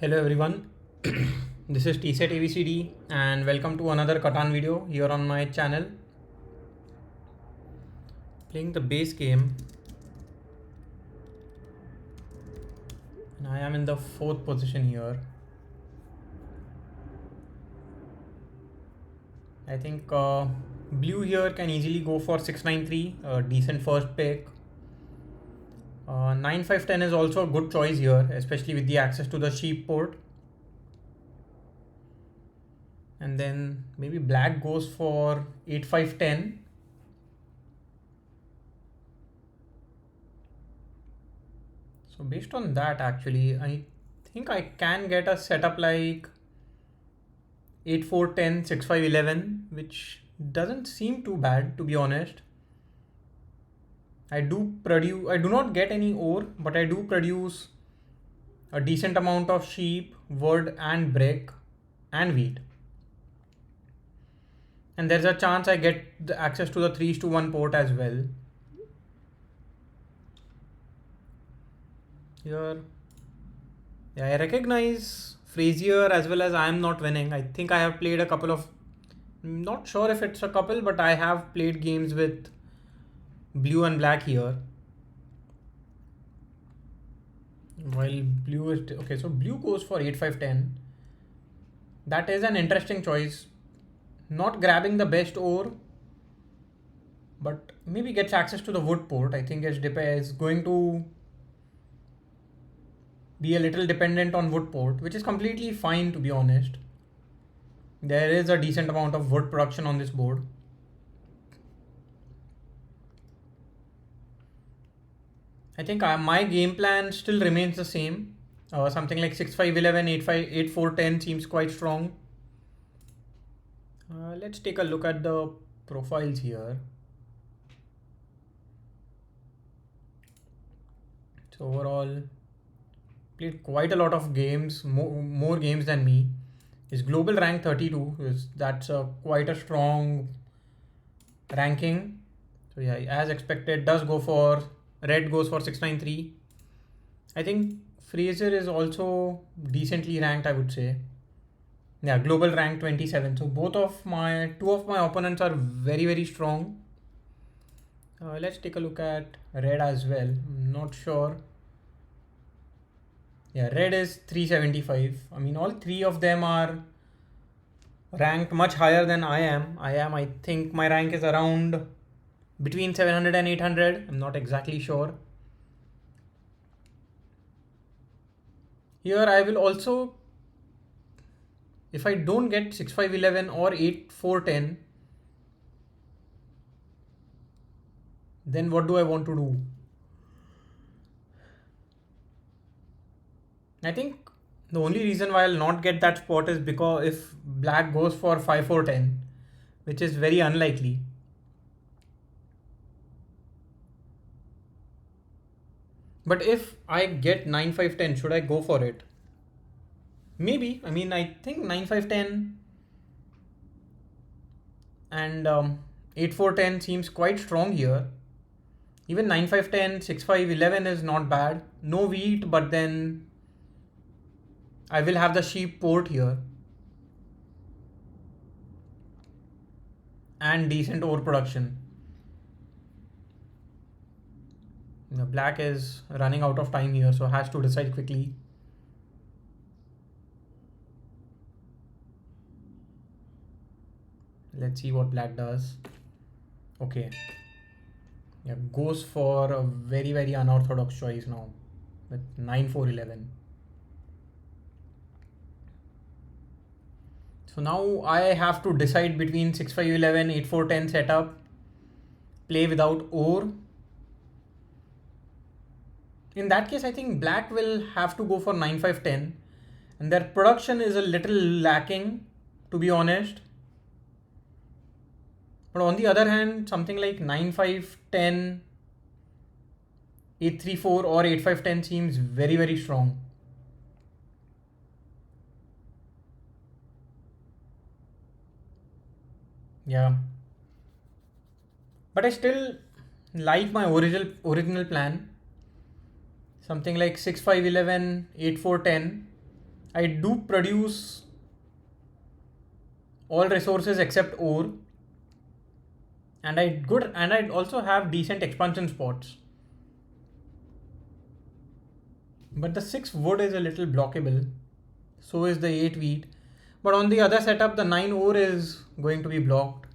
Hello everyone, this is TSET ABCD and welcome to another Catan video here on my channel. Playing the base game and I am in the 4th position here. I think blue here can easily go for 693, a decent first pick. 9-5-10 is also a good choice here, especially with the access to the sheep port. And then maybe black goes for 8-5-10. So based on that, actually, I think I can get a setup like 8-4-10, 6-5-11, which doesn't seem too bad, to be honest. I do not get any ore, but I do produce a decent amount of sheep, wood and brick and wheat. And there's a chance I get the access to the 3:1 port as well. Here, yeah, I recognize Frazier as well as I am not winning. I think I have played a couple of, not sure if it's a couple, but I have played games with blue and black here. While blue is, okay, so blue goes for 8-5-10. That is an interesting choice. Not grabbing the best ore, but maybe gets access to the wood port. I think is going to be a little dependent on wood port, which is completely fine, to be honest. There is a decent amount of wood production on this board. I think my game plan still remains the same. Something like 6-5-11, 8-4-10 seems quite strong. Let's take a look at the profiles here. So overall, played quite a lot of games, more games than me. His global rank 32, that's quite a strong ranking. So yeah, as expected, red goes for 693. I think Fraser is also decently ranked, I would say. Yeah, global rank 27. So two of my opponents are very, very strong. Let's take a look at red as well. I'm not sure. Yeah, red is 375. I mean, all three of them are ranked much higher than I am. I think my rank is around between 700 and 800. I'm not exactly sure. Here I will also, if I don't get 6-5-11 or 8-4-10, then what do I want to do? I think the only reason why I'll not get that spot is because if black goes for 5-4-10, which is very unlikely. But if I get 9-5-10, should I go for it? Maybe. I mean, I think 9-5-10 and 8-4-10 seems quite strong here. Even 9-5-10, 6-5-11 is not bad. No wheat, but then I will have the sheep port here. And decent ore production. The black is running out of time here, so has to decide quickly. Let's see what black does. Okay. Yeah, goes for a very, very unorthodox choice now with 9-4-11. So now I have to decide between 6-5-11, 8-4-10 setup, play without ore. In that case, I think black will have to go for 9-5-10, and their production is a little lacking, to be honest. But on the other hand, something like 9-5-10, 8-3-4 or 8-5-10 seems very, very strong. Yeah. But I still like my original plan. Something like 6-5-11, 8-4-10. I do produce all resources except ore, and I also have decent expansion spots. But the 6 wood is a little blockable. So is the 8 wheat. But on the other setup, the 9 ore is going to be blocked.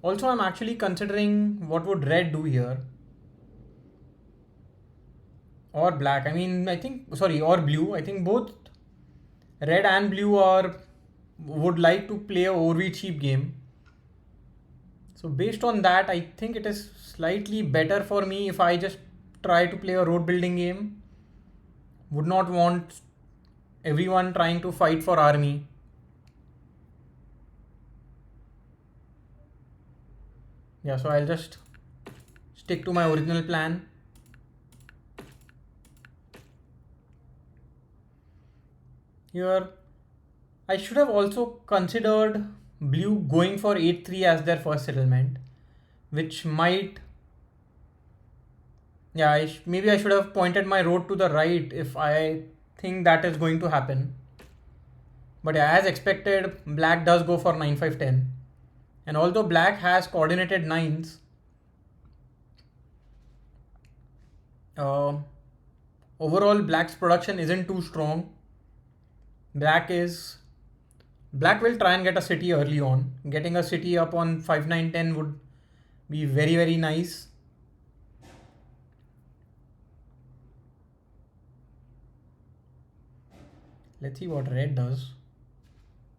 Also, I'm actually considering what would red do here. Or black. I mean, or blue. I think both red and blue would like to play a ore wheat sheep game. So based on that, I think it is slightly better for me if I just try to play a road building game. Would not want everyone trying to fight for army. Yeah, so I'll just stick to my original plan. Here, I should have also considered blue going for 8-3 as their first settlement, which might, yeah, maybe I should have pointed my road to the right if I think that is going to happen. But yeah, as expected, black does go for 9-5-10. And although black has coordinated 9s, overall black's production isn't too strong. Black will try and get a city early on. Getting a city up on 5-9-10 would be very, very nice. Let's see what red does.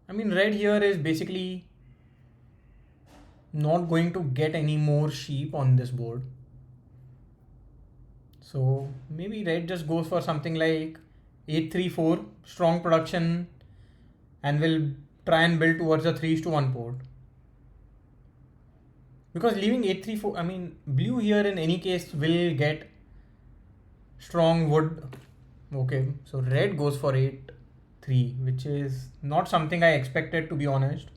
I mean, red here is basically not going to get any more sheep on this board. So maybe red just goes for something like 8-3-4, strong production, and will try and build towards the 3:1 port. Because leaving 8-3-4, I mean, blue here in any case will get strong wood. Okay, so red goes for 8-3, which is not something I expected, to be honest.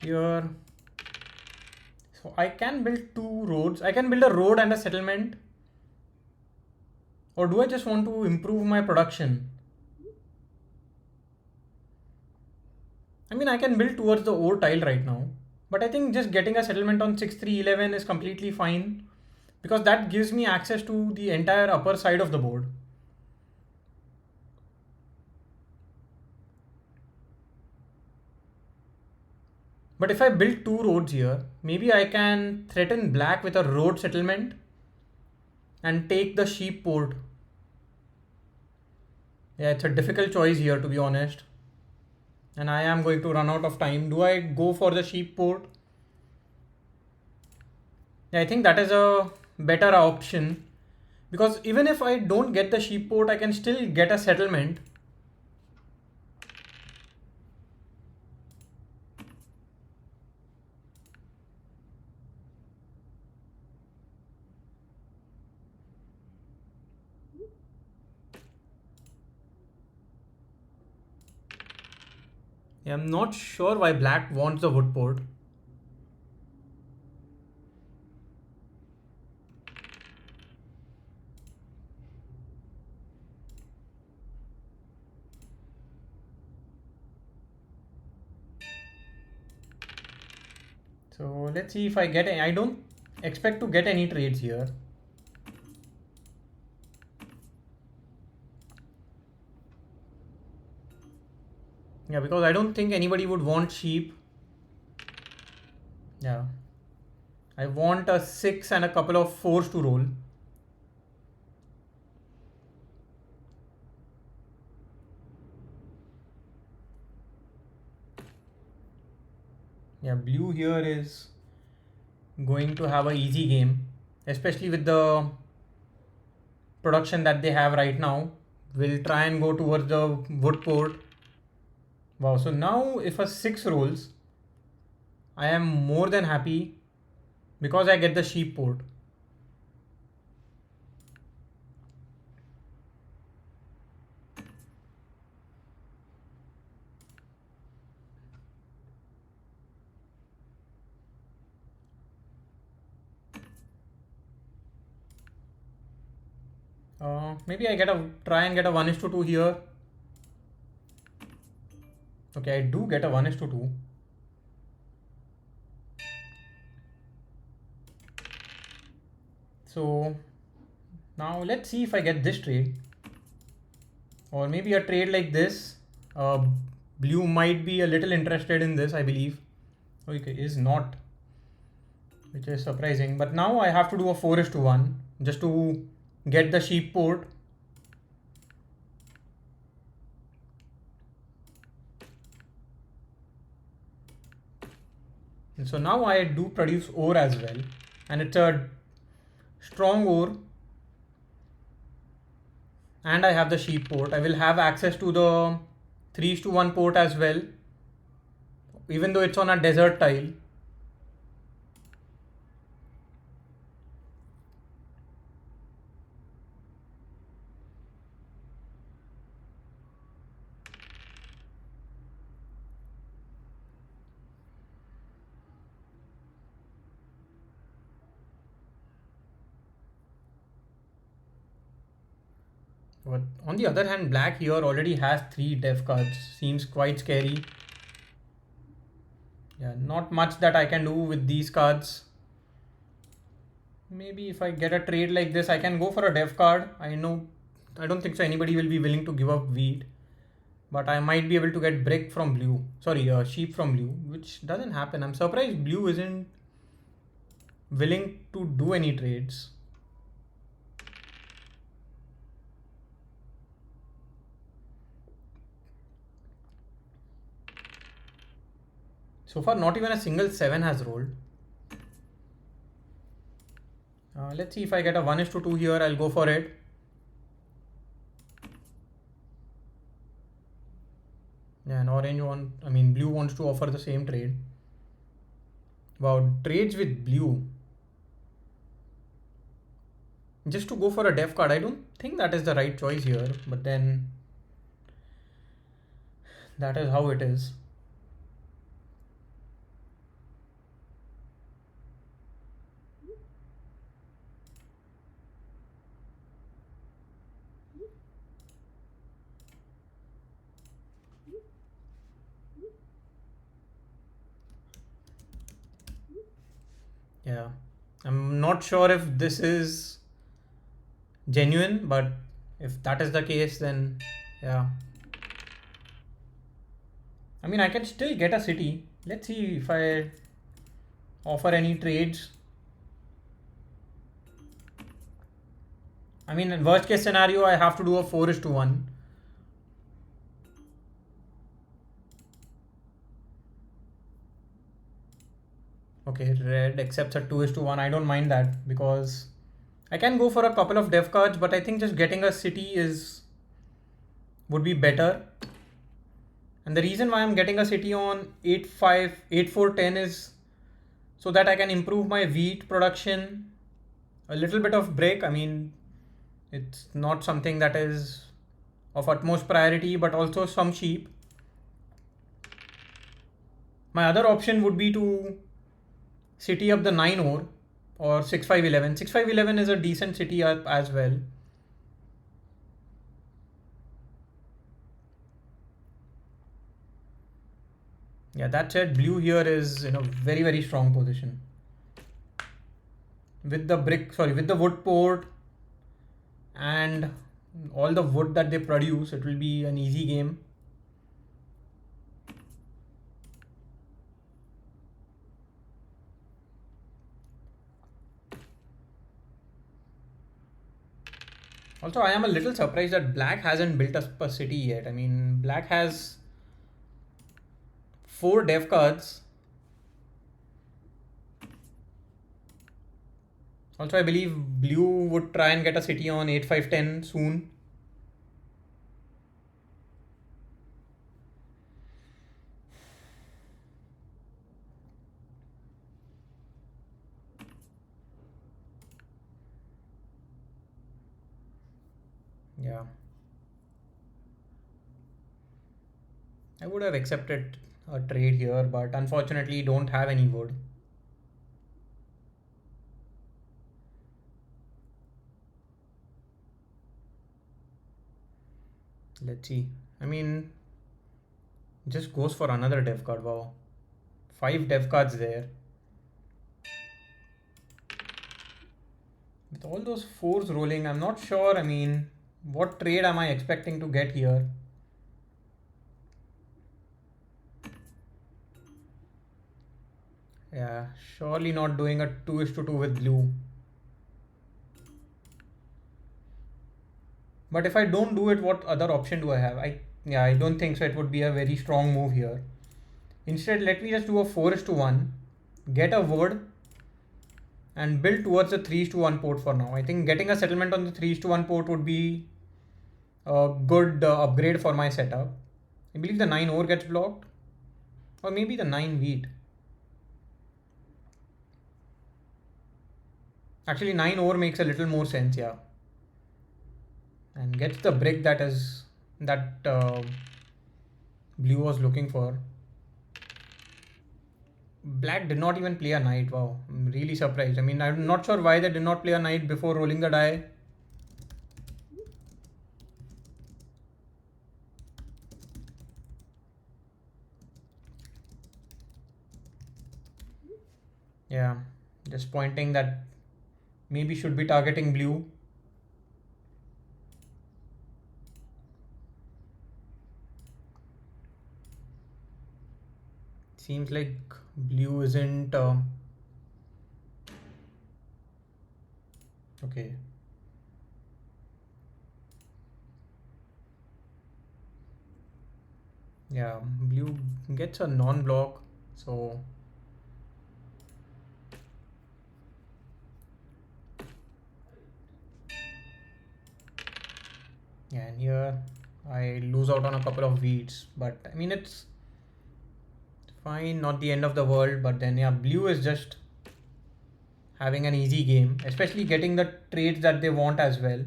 Here, so I can build 2 roads. I can build a road and a settlement. Or do I just want to improve my production? I mean, I can build towards the ore tile right now. But I think just getting a settlement on 6-3-11 is completely fine. Because that gives me access to the entire upper side of the board. But if I build 2 roads here, maybe I can threaten black with a road settlement and take the sheep port. Yeah, it's a difficult choice here, to be honest. And I am going to run out of time. Do I go for the sheep port? Yeah, I think that is a better option. Because even if I don't get the sheep port, I can still get a settlement. Yeah, I'm not sure why black wants the wood port. So let's see if I get any. I don't expect to get any trades here. Yeah, because I don't think anybody would want sheep. Yeah. I want a 6 and a couple of 4s to roll. Yeah, blue here is going to have a easy game, especially with the production that they have right now. We'll try and go towards the wood port. Wow, so now if a 6 rolls, I am more than happy because I get the sheep port. Maybe I get a try and get a 1:2 here. Okay, I do get a 1:2. So now let's see if I get this trade, or maybe a trade like this. Uh, Blue might be a little interested in this, I believe. Okay, is not, which is surprising. But now I have to do a 4:1 just to get the sheep port. And so now I do produce ore as well, and it's a strong ore, and I have the sheep port. I will have access to the 3:1 port as well, even though it's on a desert tile. But on the other hand, black here already has 3 dev cards. Seems quite scary. Yeah, not much that I can do with these cards. Maybe if I get a trade like this, I can go for a dev card. I don't think so anybody will be willing to give up wheat. But I might be able to get brick from blue. Sorry, sheep from blue, which doesn't happen. I'm surprised blue isn't willing to do any trades. So far, not even a single 7 has rolled. Let's see if I get a 1:2 here. I'll go for it. Yeah, and blue wants to offer the same trade. Wow, trades with blue. Just to go for a dev card. I don't think that is the right choice here, but then that is how it is. Yeah, I'm not sure if this is genuine, but if that is the case, then yeah. I mean, I can still get a city. Let's see if I offer any trades. I mean, in worst case scenario, I have to do a 4:1. Okay, red accepts a 2:1. I don't mind that because I can go for a couple of dev cards, but I think just getting a city would be better. And the reason why I'm getting a city on 8-5, 8-4-10 is so that I can improve my wheat production, a little bit of brick. I mean, it's not something that is of utmost priority, but also some sheep. My other option would be to city up the 9 ore or 6-5-11. 6-5-11 is a decent city up as well. Yeah, that said, blue here is in a very, very strong position. With the wood port and all the wood that they produce, it will be an easy game. Also, I am a little surprised that black hasn't built up a city yet. I mean, black has 4 dev cards. Also, I believe blue would try and get a city on 8-5-10 soon. Yeah. I would have accepted a trade here, but unfortunately don't have any wood. Let's see. I mean, just goes for another dev card. Wow. 5 dev cards there. With all those 4s rolling, I'm not sure. I mean, what trade am I expecting to get here? Yeah, surely not doing a 2:2 with blue. But if I don't do it, what other option do I have? I don't think so. It would be a very strong move here. Instead, let me just do a 4:1, get a word, and build towards the 3:1 port for now. I think getting a settlement on the 3:1 port would be a good upgrade for my setup. I believe the 9 ore gets blocked, or maybe the 9 wheat. Actually, 9 ore makes a little more sense, yeah. And gets the brick that blue was looking for. Black did not even play a knight. Wow, I'm really surprised. I mean, I'm not sure why they did not play a knight before rolling the die. Yeah, just pointing that maybe should be targeting blue. Seems like blue isn't okay. Yeah, blue gets a non-block, so yeah, and here I lose out on a couple of weeds, but I mean it's fine, not the end of the world. But then yeah, blue is just having an easy game, especially getting the trades that they want as well.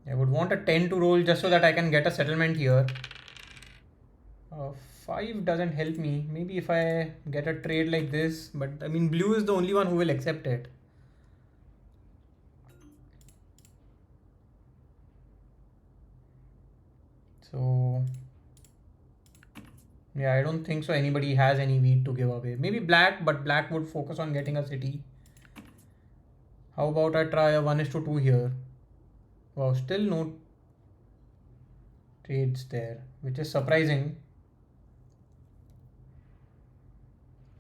I would want a 10 to roll just so that I can get a settlement here. 5 doesn't help me. Maybe if I get a trade like this, but I mean blue is the only one who will accept it. So yeah, I don't think so anybody has any wheat to give away. Maybe black, but black would focus on getting a city. How about I try a 1:2 here? Wow, still no trades there, which is surprising.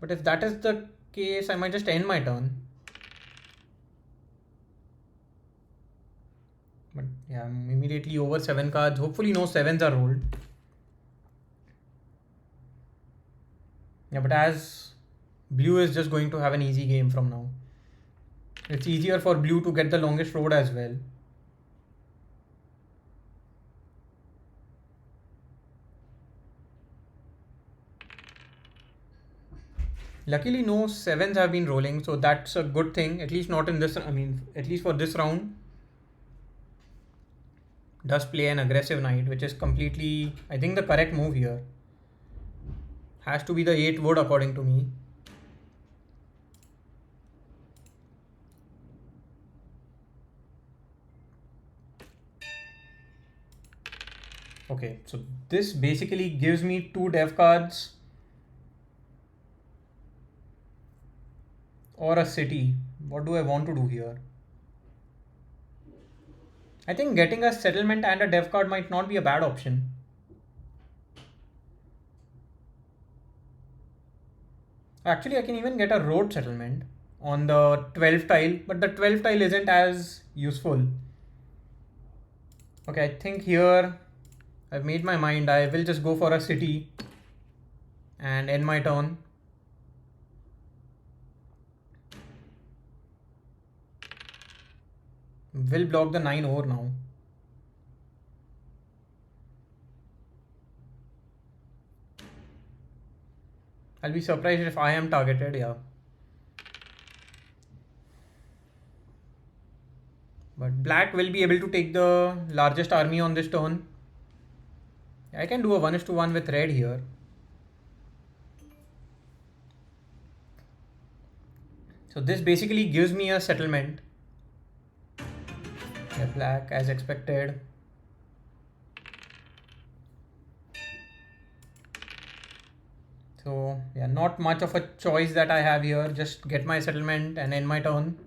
But if that is the case, I might just end my turn. But yeah, I'm immediately over 7 cards. Hopefully no 7s are rolled. Yeah, but as blue is just going to have an easy game from now. It's easier for blue to get the longest road as well. Luckily no 7s have been rolling, so that's a good thing. At least not in this, I mean, at least for this round. Does play an aggressive knight, which is completely, I think, the correct move here. Has to be the 8 wood according to me. Okay, so this basically gives me 2 dev cards or a city. What do I want to do here? I think getting a settlement and a dev card might not be a bad option. Actually, I can even get a road settlement on the 12th tile, but the 12th tile isn't as useful. Okay, I think here I've made my mind. I will just go for a city and end my turn. Will block the 9 over now. I'll be surprised if I am targeted, yeah. But black will be able to take the largest army on this turn. I can do a 1:1 with red here. So this basically gives me a settlement. Yeah, black as expected. So yeah, not much of a choice that I have here. Just get my settlement and end my turn.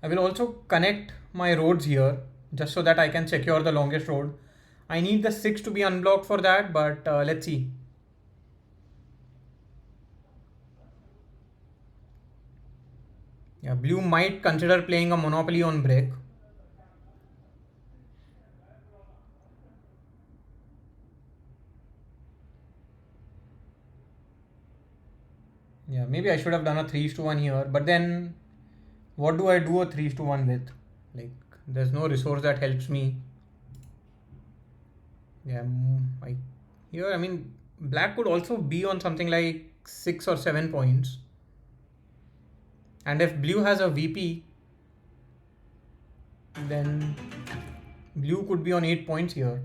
I will also connect my roads here just so that I can secure the longest road. I need the 6 to be unblocked for that, but let's see. Yeah, blue might consider playing a monopoly on brick. Yeah, maybe I should have done a 3:1 here, but then what do I do a 3:1 with? Like, there's no resource that helps me. Yeah, here, I mean, black could also be on something like 6 or 7 points. And if blue has a VP, then blue could be on 8 points here.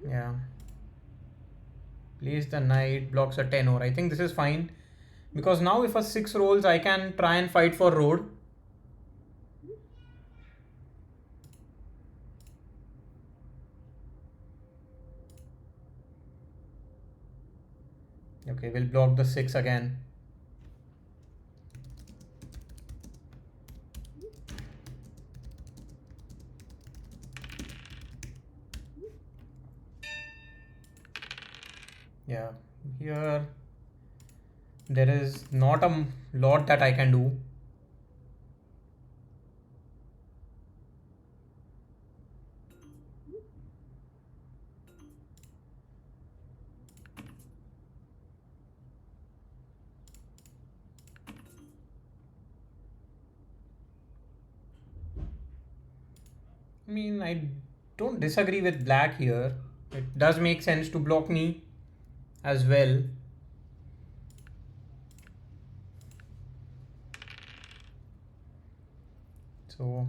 Yeah. Plays the knight, blocks a 10 over. I think this is fine. Because now if a 6 rolls, I can try and fight for road. Okay, we'll block the 6 again. Yeah, here there is not a lot that I can do. I mean, I don't disagree with black here. It does make sense to block me as well. So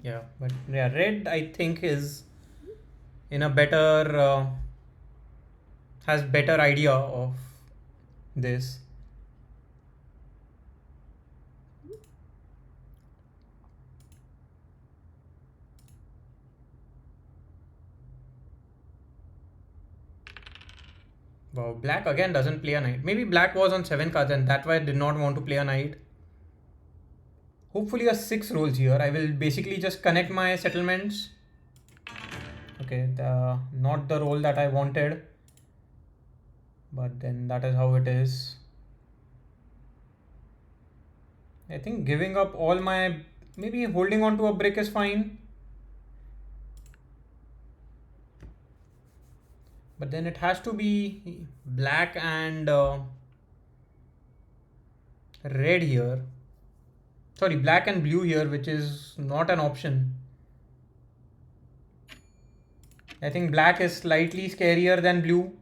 yeah, but yeah, red I think is in a better has better idea of this. Wow, black again doesn't play a knight. Maybe black was on 7 cards and that's why I did not want to play a knight. Hopefully a 6 rolls here. I will basically just connect my settlements. Okay, not the roll that I wanted. But then that is how it is. I think giving up all my, maybe holding on to a brick is fine. But then it has to be black and red here. Sorry, black and blue here, which is not an option. I think black is slightly scarier than blue.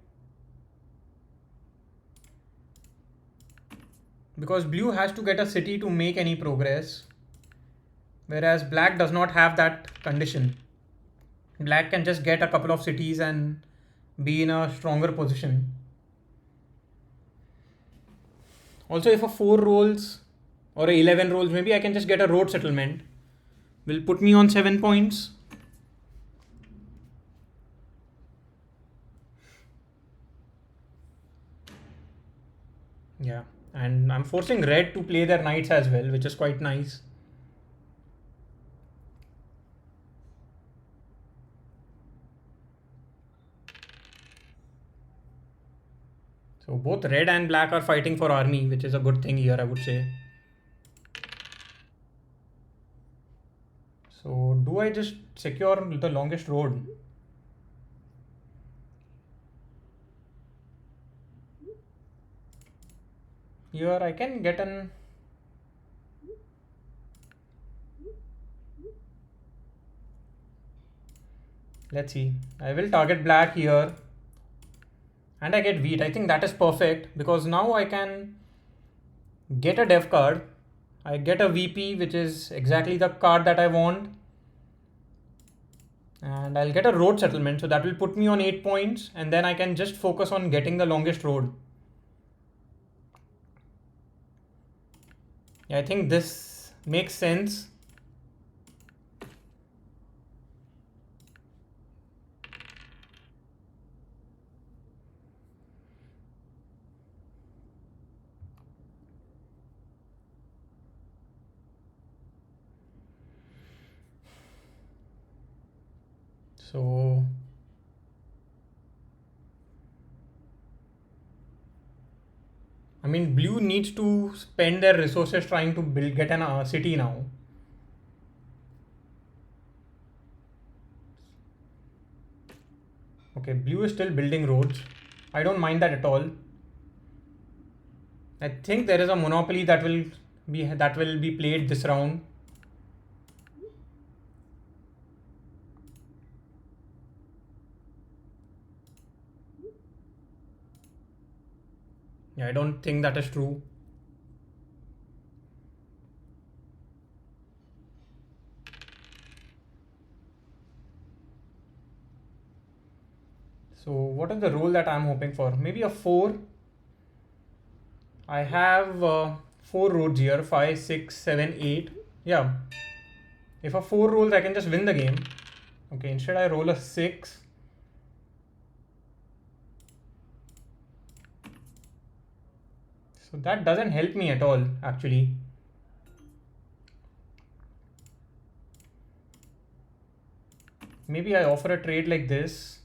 Because blue has to get a city to make any progress. Whereas black does not have that condition. Black can just get a couple of cities and be in a stronger position. Also, if a 4 rolls or a 11 rolls, maybe I can just get a road settlement. will put me on 7 points. Yeah, and I'm forcing red to play their knights as well, which is quite nice. So both red and black are fighting for army, which is a good thing here, I would say. So do I just secure the longest road? Here I can get an... Let's see. I will target black here. And I get wheat. I think that is perfect because now I can get a dev card. I get a VP, which is exactly the card that I want. And I'll get a road settlement. So that will put me on 8 points. And then I can just focus on getting the longest road. Yeah, I think this makes sense. So I mean, blue needs to spend their resources trying to get a city now. Okay, blue is still building roads. I don't mind that at all. I think there is a monopoly that will be played this round. Yeah, I don't think that is true. So what is the role that I'm hoping for? Maybe a 4. I have 4 roads here, 5, 6, 7, 8. Yeah. If a 4 rolls, I can just win the game. Okay, instead I roll a 6. So that doesn't help me at all, actually. Maybe I offer a trade like this.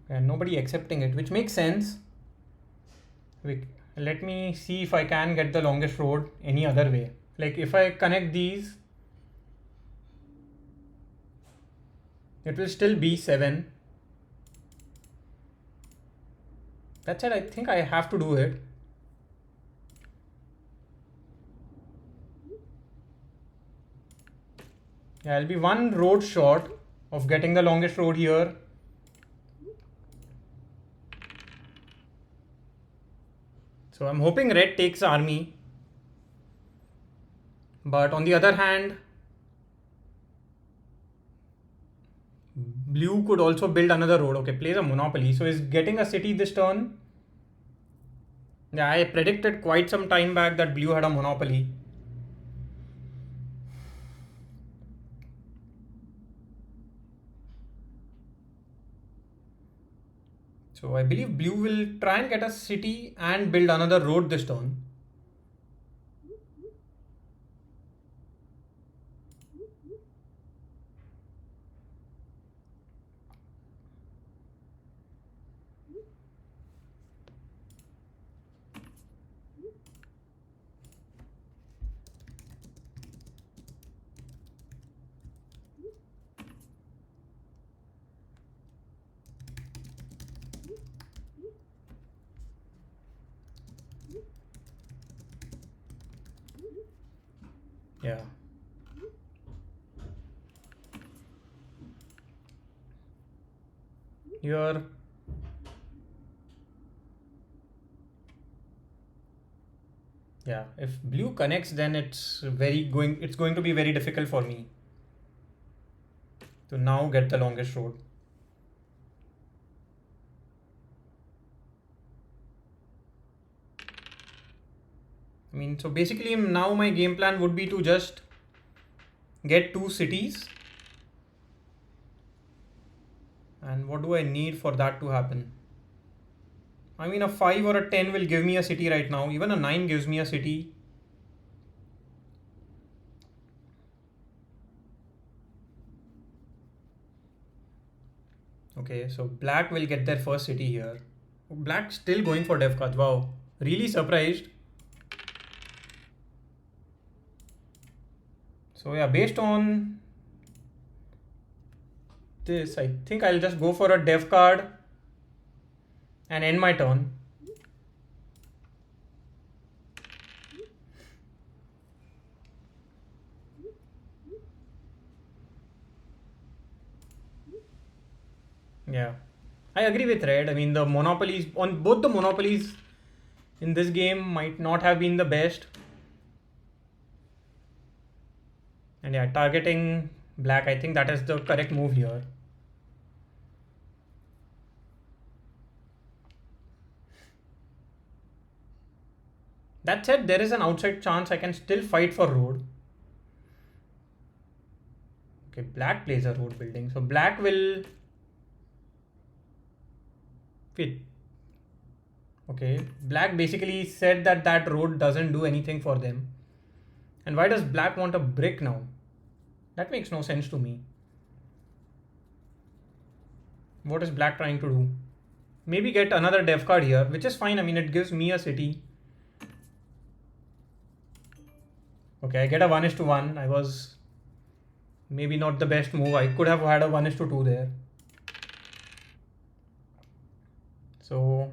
And nobody accepting it, which makes sense. Let me see if I can get the longest road any other way. Like if I connect these, it will still be 7. That's it. I think I have to do it. Yeah, I'll be 1 road short of getting the longest road here. So I'm hoping red takes army. But on the other hand, blue could also build another road. Okay, plays a monopoly. So is getting a city this turn. Yeah, I predicted quite some time back that blue had a monopoly. So I believe blue will try and get a city and build another road this turn. Yeah. Here. Yeah, if blue connects, then it's going to be very difficult for me to now get the longest road. I mean, so basically now my game plan would be to just get 2 cities. And what do I need for that to happen? I mean, a 5 or a 10 will give me a city right now. Even a 9 gives me a city. Okay, so black will get their first city here. Black still going for dev cards. Wow, really surprised. So yeah, based on this, I think I'll just go for a dev card and end my turn. Yeah, I agree with red. I mean, the monopolies on both the monopolies in this game might not have been the best. And yeah, targeting black, I think that is the correct move here. That said, there is an outside chance I can still fight for road. Okay, black plays a road building. So black will fit. Okay, black basically said that that road doesn't do anything for them. And why does black want a brick now? That makes no sense to me. What is black trying to do? Maybe get another dev card here, which is fine. I mean, it gives me a city. Okay, I get a 1:1. I was maybe not the best move. I could have had a 1:2 there. So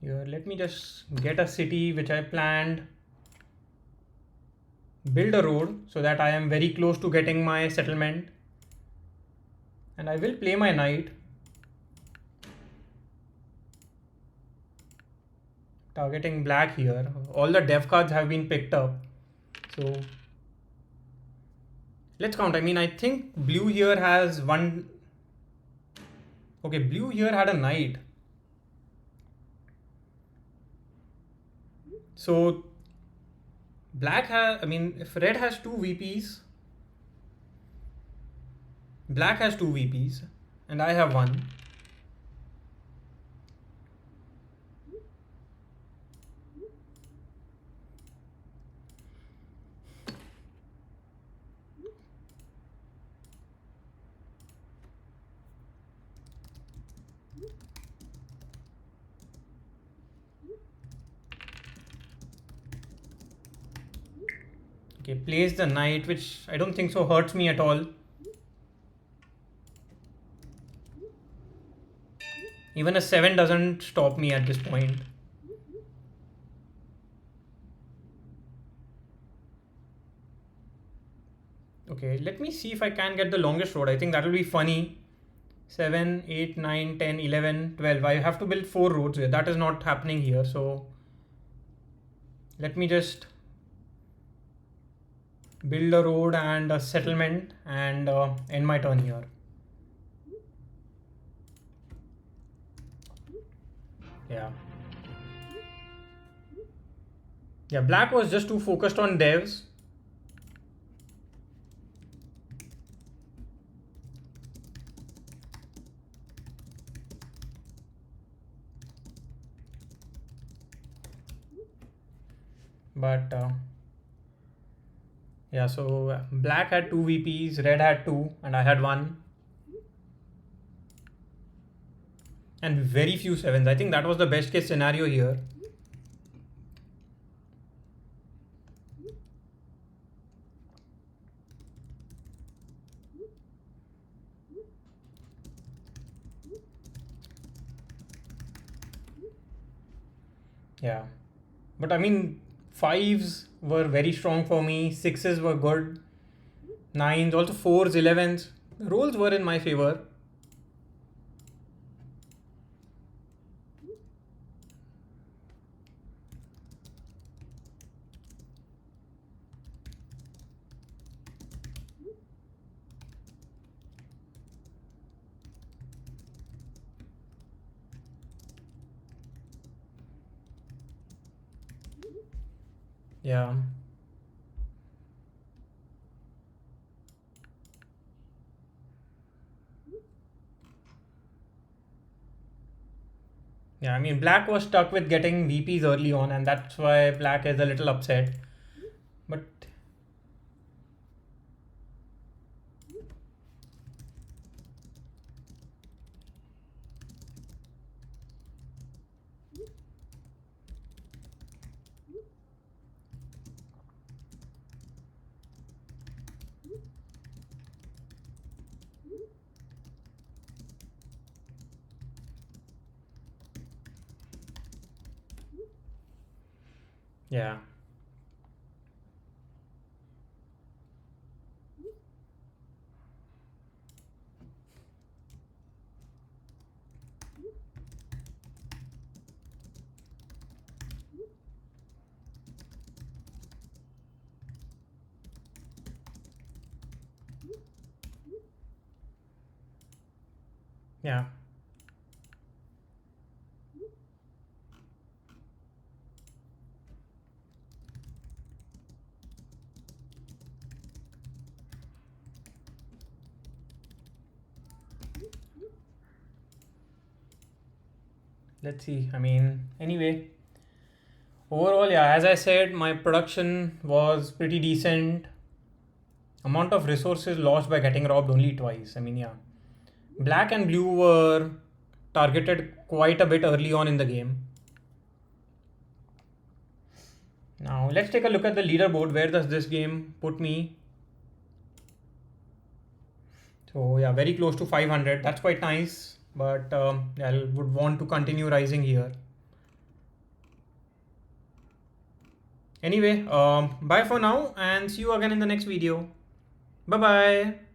here, let me just get a city which I planned. Build a road so that I am very close to getting my settlement. And I will play my knight. Targeting black here. All the dev cards have been picked up. So let's count. I mean, I think blue here has one. Okay, blue here had a knight. So black has, I mean, if red has 2 VPs, black has 2 VPs, and I have one. Okay, plays the knight, which I don't think so hurts me at all. Even a 7 doesn't stop me at this point. Okay, let me see if I can get the longest road. I think that will be funny. 7, 8, 9, 10, 11, 12. I have to build 4 roads here. That is not happening here. So let me just build a road and a settlement and end my turn here. Yeah. Yeah, black was just too focused on devs. But yeah, so black had 2 VPs, red had 2, and I had 1. And very few 7s. I think that was the best case scenario here. Yeah. But I mean, 5s were very strong for me, 6s were good, 9s, also 4s, 11s. The rolls were in my favor. Yeah. Yeah, I mean, Black was stuck with getting VPs early on, and that's why Black is a little upset. But yeah, yeah, let's see. I mean, anyway, overall, yeah, as I said, my production was pretty decent. Amount of resources lost by getting robbed only twice. I mean, yeah. Black and blue were targeted quite a bit early on in the game. Now, let's take a look at the leaderboard. Where does this game put me? So, yeah, very close to 500. That's quite nice. But I would want to continue rising here. Anyway, bye for now and see you again in the next video. Bye bye.